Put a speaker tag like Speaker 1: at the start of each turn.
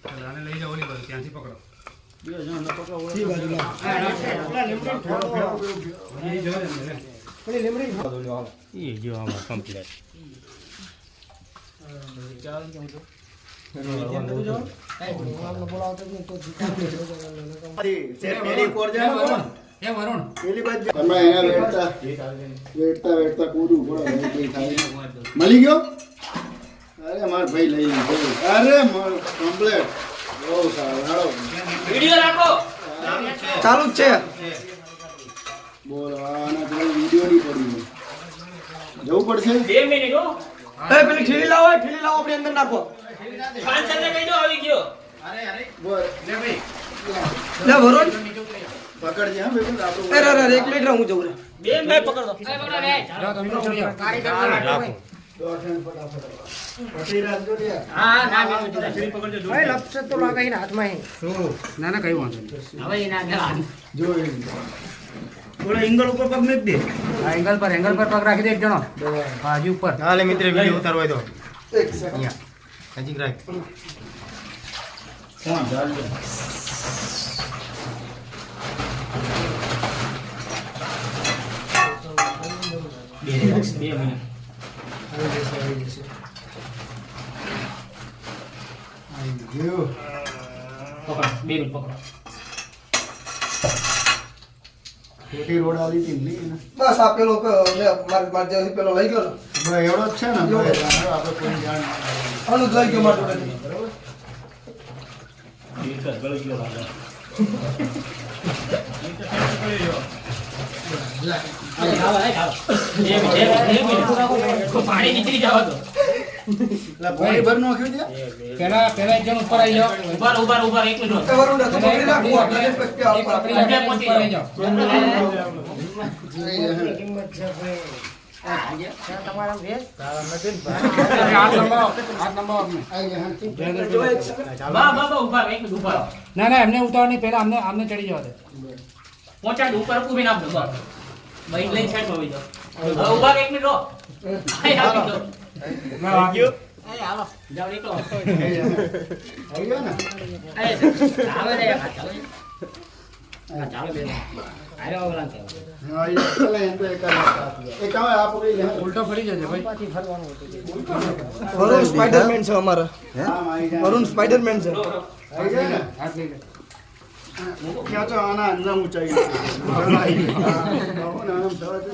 Speaker 1: આને લઈ જાઓ ઓલી બાજુ ત્યાંથી પકડો
Speaker 2: બે જણ પકડો
Speaker 3: ઈ બાજુ લાવ
Speaker 1: એ જો ને
Speaker 3: પેલી લીમડી
Speaker 4: એ જો આમાં કમ્પ્લીટ
Speaker 1: એ વરુણ
Speaker 2: વેડતા કૂદું મળી ગયો અરે માર ભાઈ લઈ લીધો અરે માર કમ્પ્લીટ બહુ સારું
Speaker 4: વિડિયો રાખો
Speaker 3: ચાલુ જ છે
Speaker 2: બોલો આના જોડે વિડિયો નહીં પડી જવું પડશે
Speaker 4: 2 મિનિટ હો
Speaker 3: એ પેલી ઠીલી લાવો આપણી અંદર નાખો
Speaker 4: ખાન સાહેબને કહી દો આવી ગયો
Speaker 2: બોલ
Speaker 1: લે ભાઈ
Speaker 3: લે વરુણ
Speaker 2: પકડજે હા બેબી આપણું
Speaker 3: અરે અરે એક મિનિટ હું જઉં રે
Speaker 4: 2 મિનિટ પકડ દો પકડો રે
Speaker 1: જાઓ તમે છોડી આવો
Speaker 4: રાખો
Speaker 2: દોઢ ફટાફટ પટી રાખજો રે
Speaker 4: હા ના છરી પકડજો જો
Speaker 3: ભાઈ લપસે તો લાગે ને હાથમાં હે
Speaker 1: ના ના કઈ વાંધો નહીં
Speaker 4: હવે એના ગલા
Speaker 2: જોઈ
Speaker 1: થોડો એંગલ ઉપર પગ મેક દે હા એંગલ પર પગ રાખી દે એક જણો હા હજી ઉપર
Speaker 5: હાલે મિત્ર વિડિયો ઉતારવો હોય તો
Speaker 2: એક સેકન્ડ
Speaker 5: નજીક રાખ
Speaker 2: કોણ ચાલજો
Speaker 4: બે મિનિટ
Speaker 2: ગયો
Speaker 4: પકડો 2 મિનિટ પકડો
Speaker 2: ખોટી રોડ આલી હતી નહીં ને
Speaker 3: બસ આ પેલો માર જેવી પેલો લઈ ગયો
Speaker 2: બસ એવડો જ છે ને બસ આપણે કોઈ જાણ
Speaker 3: અનુજ લઈ ગયો માર જોડે
Speaker 2: બરોબર
Speaker 4: એક ગળો ગયો લાગે પાણી નીકળી જાવ તો
Speaker 2: લા પાણી ભર નાખ્યું છે
Speaker 1: પેલા એક જણ ઉપર આવી જાઓ
Speaker 4: ઉભા એક મિનિટ
Speaker 3: એ વરુણ તો પકડી રાખો એટલે પછી આ ઉપર
Speaker 1: ઉપર આવી જાઓ હાથ લંબાવો આપને
Speaker 2: આઈ ગયા
Speaker 4: બા ઉભા એક મિનિટ ઉભા
Speaker 1: ના એમને ઉતાવળ નહીં પેલા આમને ચડી જવા દે
Speaker 4: પહોંચાડ ઉપર ઊભી નાખ દો બસ બાઈક લઈને સાઈડ માં વઈ જાઓ હવે ઉભા એક મિનિટ રહો
Speaker 1: વાગ્યો
Speaker 4: હાલો જાવ નીકળો
Speaker 2: આઈ ગયા ને
Speaker 4: ચાલો રે ચાલો બે આરે ઓગળાં કે
Speaker 2: આઈ ચલે એમ તો એક હવે આપ પકડી લે
Speaker 1: ઉલટો ફરી જજો ભાઈ
Speaker 3: વરુણ સ્પાઈડરમેન છે અમારા
Speaker 2: આમ આઈ જાય
Speaker 3: વરુણ સ્પાઈડરમેન છે
Speaker 2: આઈ જાય ને
Speaker 1: હાથ લઈ લે
Speaker 2: ક્યાં તો આના અંદર ઊંચાઈ આઈ ગયા આમ થવા દે.